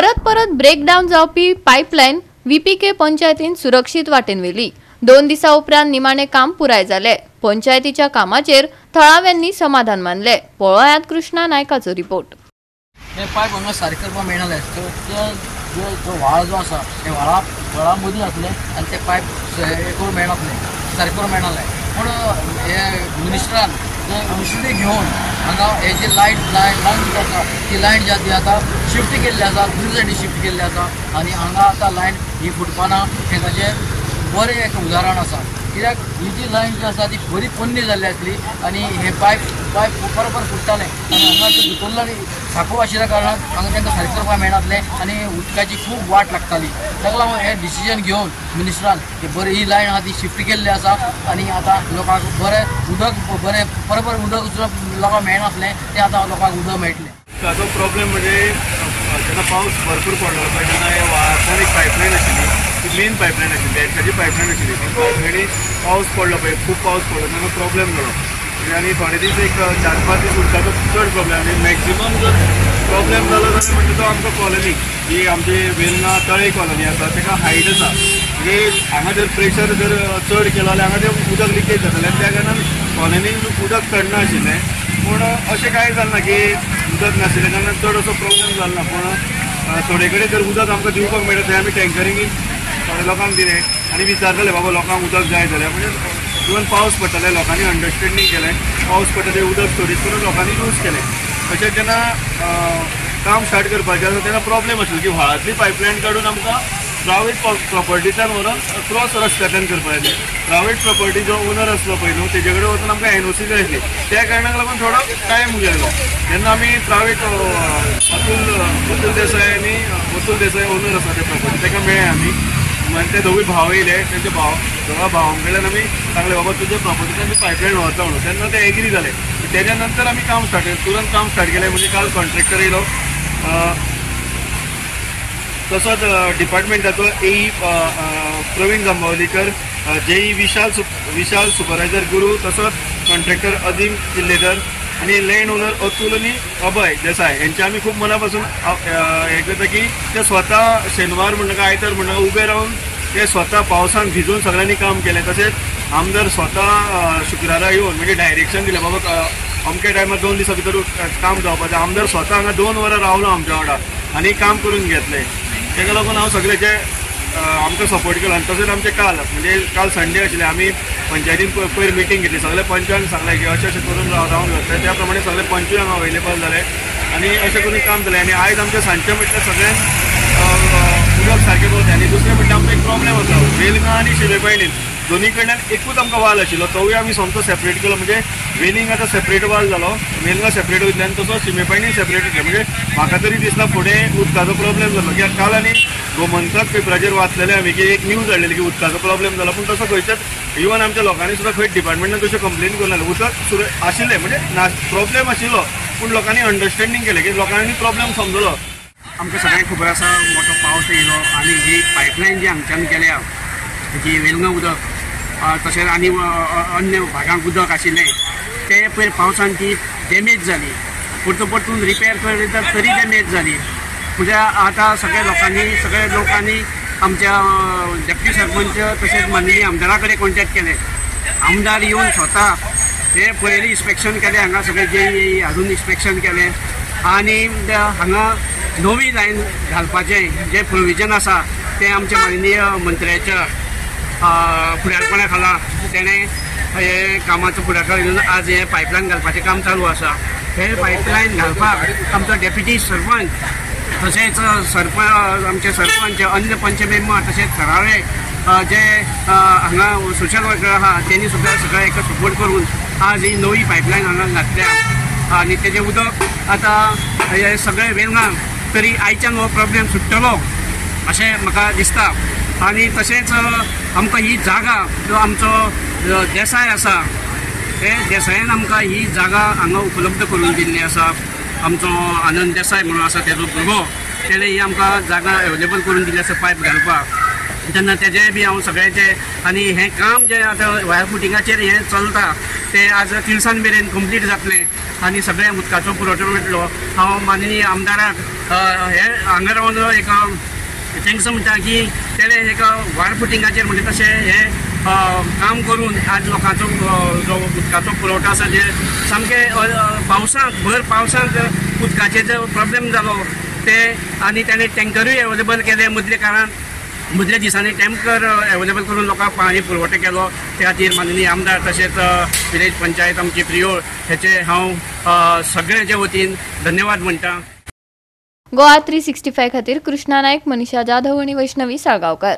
परत परत ब्रेकडाऊन जावपी पाईपलाईन VPK पंचायतीन सुरक्षित वाटेन वेली। 2 दिसा उपरांत निमाणे काम पुराय जाले। पंचायतीच्या कामाचेर थळाव्यांनी समाधान मानले। पळयात कृष्णा नायकाचो रिपोर्ट। हे पायप हांगा सारके करपाक मेळनाले, जो व्हाळ जो आसा ते व्हाळा मदीं आसले आनी ते पायप करूंक मेळनासले, सारके करूंक मेळनाले। पूण हे मिनिस्टरान ते इनिशिएटीव घेवन हांगा हे जे लायन जी आसा ती लायन जी आतां शिफ्ट केल्ली आसा, दुसरे सायडीन शिफ्ट केल्ली आसा आनी हांगा आतां लायन ही फुटपाना हें ताचें बरें एक उदाहरण आसा। कित्याक ही जी लायन जी आसा ती बरी पोन्नी जाल्ली आसली आनी हे पायप बरोबर फुटताले आनी हांगा ते भितरलो साको आशिल्ल्या कारणान हांगा तांकां सारकें करपाक मेळनासलें आनी उदकाची खूब वाट लागताली। ताका लागून हे डिसिजन घेवन मिनिस्टरान बरी ही लायन आहा ती शिफ्ट केल्ली आसा आनी आतां लोकांक बरें उदक बरोबर उदक लोकांक मेळनासलें तें आतां लोकांक उदक मेळटलें। ताचो प्रॉब्लेम म्हणजे जेन्ना पावस भरपूर पडलो पळय तेन्ना हे व्हाळांतल्यान एक पायपलायन आशिल्ली, ती मेन पायपलायन आशिल्ली, एडकाची पायपलायन आशिल्ली। ती पायपलायनी पावस पडलो पळय, खूब पावस पडलो तेन्ना प्रॉब्लेम जालो आनी थोडे दीस एक 4-5 दीस उदकाचो चड प्रॉब्लेम आनी मॅक्झिमम जर प्रॉब्लेम जालो जाल्यार म्हणजे तो आमकां कॉलनी जी आमची वेलंगां तळी कॉलनी आसा ताका हायट आसा, म्हणजे हांगा जर प्रेशर जर चड केलो जाल्यार हांगा तें उदक लिकेज जातालें आनी त्या कारणान कॉलनीन उदक चडना आशिल्लें। पूण अशें कांय जालना की उदक नाशिल्लें कारणान चड असो प्रॉब्लेम जालना। पूण थोडे कडेन जर उदक आमकां दिवपाक मेळटा थंय आमी टँकरींनी थोड्या लोकांक दिलें आनी विचारताले बाबा लोकांक उदक जाय जाल्यार, म्हणजे इवन पावस पडटाले लोकांनी अंडरस्टँडींग केलें, पावस पडटा तें उदक स्टोरेज करून लोकांनी यूज केलें। तशेंच जेन्ना काम स्टार्ट करपाचें आसा तेन्ना प्रॉब्लेम आशिल्लो की व्हाळांतली पायपलायन काडून आमकां प्रायवेट प्रॉपर्टींतल्यान व्हरून क्रॉस रस्त्यांतल्यान करपाक जाय। प्रायवेट प्रॉपर्टी जो ओनर आसलो पळय न्हू तेजे कडेन वचून आमकां NOC जाय आसली, त्या कारणाक लागून थोडो टायम गेलो। जेन्ना आमी प्रायवेट अतुल देसाय ओनर आसा ते प्रॉपर्टी ताका मेळ्ळे आमी, आनी ते दोगूय भाव येयले, तेंचे दोगा भावां कडल्यान आमी सांगलें बाबा तुजे प्रॉपर्टींतल्यान पायपलायन व्हरता म्हणून, तेन्ना ते एग्री जाले। तेज्या नंतर आमी काम स्टार्ट केलें, तुरंत काम स्टार्ट केलें। म्हणजे काल कॉन्ट्रॅक्टर येयलो, तसोच डिपार्टमेंटाचो AE प्रवीण जांबावलीकर, JE विशाल सुपरवायझर गुरू, तसोच कॉन्ट्रॅक्टर अजीम किल्लेकर आनी लँड ओनर अतुल आनी अभय देसाय यांचे आमी खूब मना पासून हें करता की ते स्वता शेनवार म्हणनाका आयतार म्हणनाका उबे रावन ते स्वता पावसान भिजून सगळ्यांनी काम केलें। तशेंच आमदार स्वता शुक्रारा येवन म्हणजे डायरेक्शन दिलें बाबा अमके टायमार 2 दिसा भितर काम जावपाचें। आमदार स्वता हांगा 2 वरां रावलो आमच्या वांगडा आनी काम करून घेतलें। ताका लागून हांव सगळेचे आमकां सपोर्ट केलो। आनी तशेंच आमचें काल संडे आशिल्लें, आमी पंचायतीन पयर मिटींग घेतली, सगळे पंचांक सांगलें की अशें करून रावन घेतलें, त्या प्रमाणे सगळे पंचूय हांगा अवेलेबल जाले आनी अशें करून काम जालें। आनी आयज आमचें सांजचें म्हटल्यार सगळ्यांक उदक सारकें करता। आनी दुसरें म्हटल्यार आमचो एक प्रॉब्लेम आसा, वेलंगां आनी शिवेपयणीन दोनी कडल्यान एकूच आमकां वाल आशिल्लो, तोवूय आमी सोमतो सेपरेट केलो। म्हणजे वेलिंग आतां सेपरेट वाल जालो, वेलंगां सेपरेट वयतले आनी तसोच शिमेपयणी सेपरेट वयतले। म्हणजे म्हाका तरी दिसता फुडें उदकाचो प्रॉब्लेम जालो, कित्याक काल आनी गोमंतक पेपराचेर वाचलेलें आमी की एक न्यूज हाडलेली की उदकाचो प्रॉब्लेम जालो, पूण तसो खंयच्याच इवन आमच्या लोकांनी सुद्दां खंय डिपार्टमेंटान तशें कंप्लेन करूं नासलें। उदक आशिल्लें म्हणजे प्रॉब्लेम आशिल्लो, पूण लोकांनी अंडरस्टँडींग केलें की लोकांनी प्रॉब्लेम समजलो। आमकां सगळ्यांक खबर आसा मोठो पावस येयलो आनी ही पायपलायन जी हांगच्यान केल्या जी वेलंगां उदक तशेंच आनी अन्य भागांक उदक आशिल्लें ते पयर पावसान ती डॅमेज जाली, परतून रिपेर करता तरी डॅमेज जाली। म्हणजे आतां सगळे लोकांनी आमच्या डेप्युटी सरपंच तशेंच माननीय आमदारा कडेन कॉन्टॅक्ट केले। आमदार येवन स्वता हे पयलीं इन्स्पेक्शन केलें, हांगा सगळे JE हाडून इन्स्पेक्शन केलें आनी हांगा नवी लायन घालपाचें जें प्रोविजन आसा तें आमच्या माननीय मंत्र्याच्या फुडारपणा खाला तेणें हे कामाचो फुडाकार घेवन आज हे पायपलायन घालपाचें काम चालू आसा। हे पायपलायन घालपाक आमचो डेप्युटी सरपंच तशेंच आमचे सरपंच अन्य पंच मेंबर तशेंच थळावे जे हांगा सोशल वर्कर आहा तेणी सुद्दां सगळ्या एका सपोर्ट करून आज ही नवी पायपलायन हांगा घातल्या आनी तेजें उदक आतां हे सगळे वेलंगां तरी आयच्यान हो प्रॉब्लेम सुट्टलो अशें म्हाका दिसता। आनी तशेंच आमकां ही जागा जो आमचो देसाय आसा ते देसायान आमकां ही जागा हांगा उपलब्ध करून दिल्ली आसा। आमचो आनंद देसाय म्हणून आसा तेजो भुरगो, तेणें ही आमकां जागा एवेलेबल करून दिल्ली आसा पायप घालपाक। तेन्ना तेजेय बी हांव सगळ्याचे आनी हें काम जें आतां वायर फुटिंगाचेर हें चलता ते आज तिळसान मेरेन कंप्लीट जातलें आनी सगळ्या उदकाचो पुरवठो मेळटलो। हांव माननीय आमदाराक हे हांगा रावन एक थँक्स म्हणटा की तेणे एक वार फुटिंगाचेर म्हणजे तशें हे काम करून आज लोकांचो जो उदकाचो पुरवठो आसा जे सामकें पावसांत भर पावसांत उदकाचे जो प्रॉब्लेम जालो ते आनी ताणें टँकरूय अवेलेबल केले मदल्या दिसांनी टँकर अवेलेबल करून लोकांक पाणी पुरवठो केलो। त्या खातीर माननीय आमदार तशेंच विलेज पंचायत आमची प्रियोळ हेचे हांव सगळ्यांच्या वतीन धन्यवाद म्हणटा। गोवा 365 खातीर कृष्णा नायक, मनीषा जाधव आनी वैष्णवी साळगांवकर।